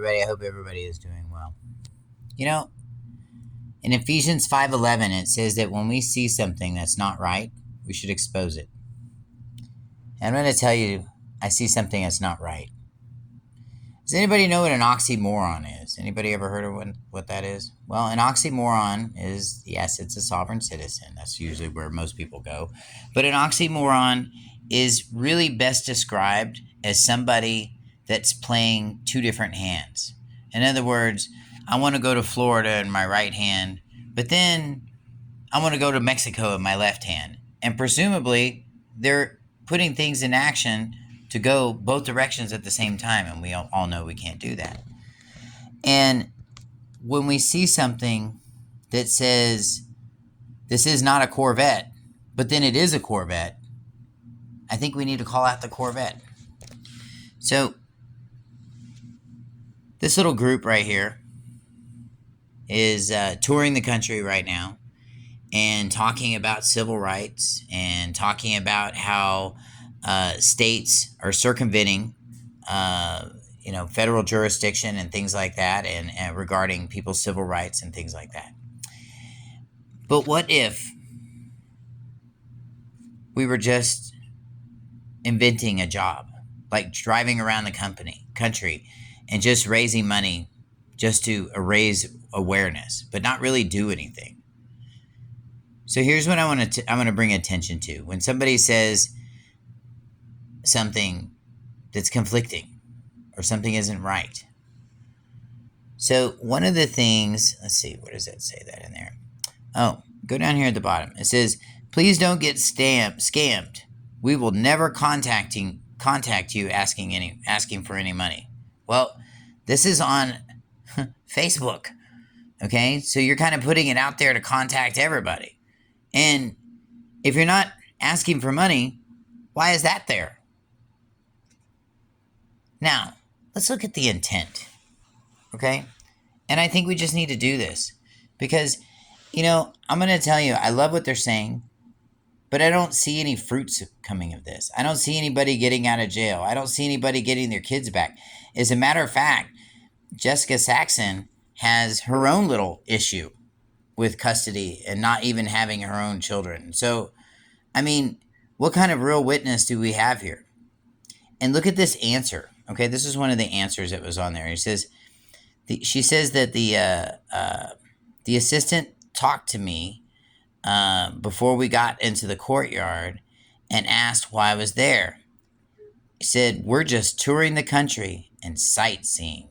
everybody. I hope everybody is doing well. You know, in Ephesians 5:11, it says that when we see something that's not right, we should expose it. And I'm going to tell you, I see something that's not right. Does anybody know what an oxymoron is? Anybody ever heard of what that is? Well, an oxymoron is, yes, it's a sovereign citizen. That's usually where most people go. But an oxymoron is really best described as somebody that's playing two different hands. In other words, I want to go to Florida in my right hand, but then I want to go to Mexico in my left hand. And presumably, they're putting things in action to go both directions at the same time. And we all know we can't do that. And when we see something that says, this is not a Corvette, but then it is a Corvette, I think we need to call out the Corvette. So this little group right here is touring the country right now and talking about civil rights and talking about how states are circumventing, federal jurisdiction and things like that, and regarding people's civil rights and things like that. But what if we were just inventing a job, like driving around the country and just raising money just to raise awareness, but not really do anything? So here's what I want to bring attention to. When somebody says something that's conflicting or something isn't right. So one of the things, let's see, where does that say that in there? Oh, go down here at the bottom. It says, please don't get scammed. We will never contact you asking for any money. Well, this is on Facebook. Okay, so you're kind of putting it out there to contact everybody. And if you're not asking for money, why is that there? Now, let's look at the intent, okay? And I think we just need to do this because, I'm going to tell you, I love what they're saying, but I don't see any fruits coming of this. I don't see anybody getting out of jail. I don't see anybody getting their kids back. As a matter of fact, Jessica Saxon has her own little issue with custody and not even having her own children. So, what kind of real witness do we have here? And look at this answer. Okay, this is one of the answers that was on there. She says that the assistant talked to me before we got into the courtyard and asked why I was there. He said, we're just touring the country and sightseeing.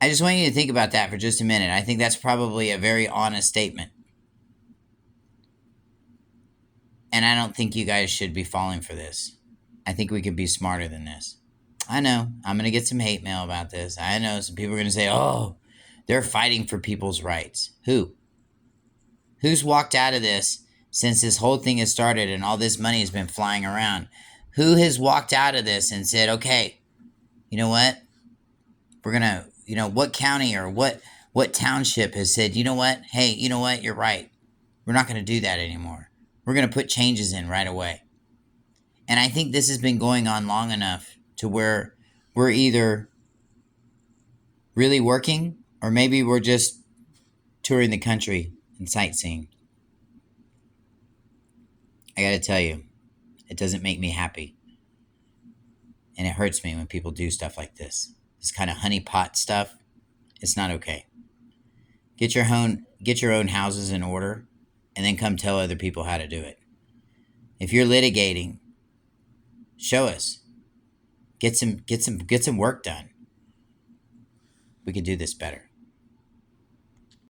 I just want you to think about that for just a minute. I think that's probably a very honest statement. And I don't think you guys should be falling for this. I think we could be smarter than this. I know I'm going to get some hate mail about this. I know some people are going to say, oh, they're fighting for people's rights. Who? Who's walked out of this since this whole thing has started and all this money has been flying around? Who has walked out of this and said, okay, you know what? We're going to, what county or what township has said, you know what? Hey, you know what? You're right. We're not going to do that anymore. We're going to put changes in right away. And I think this has been going on long enough to where we're either really working or maybe we're just touring the country and sightseeing. I got to tell you, it doesn't make me happy. And it hurts me when people do stuff like this. This kind of honeypot stuff, it's not okay. Get your own houses in order and then come tell other people how to do it. If you're litigating, show us. Get some work done. We could do this better.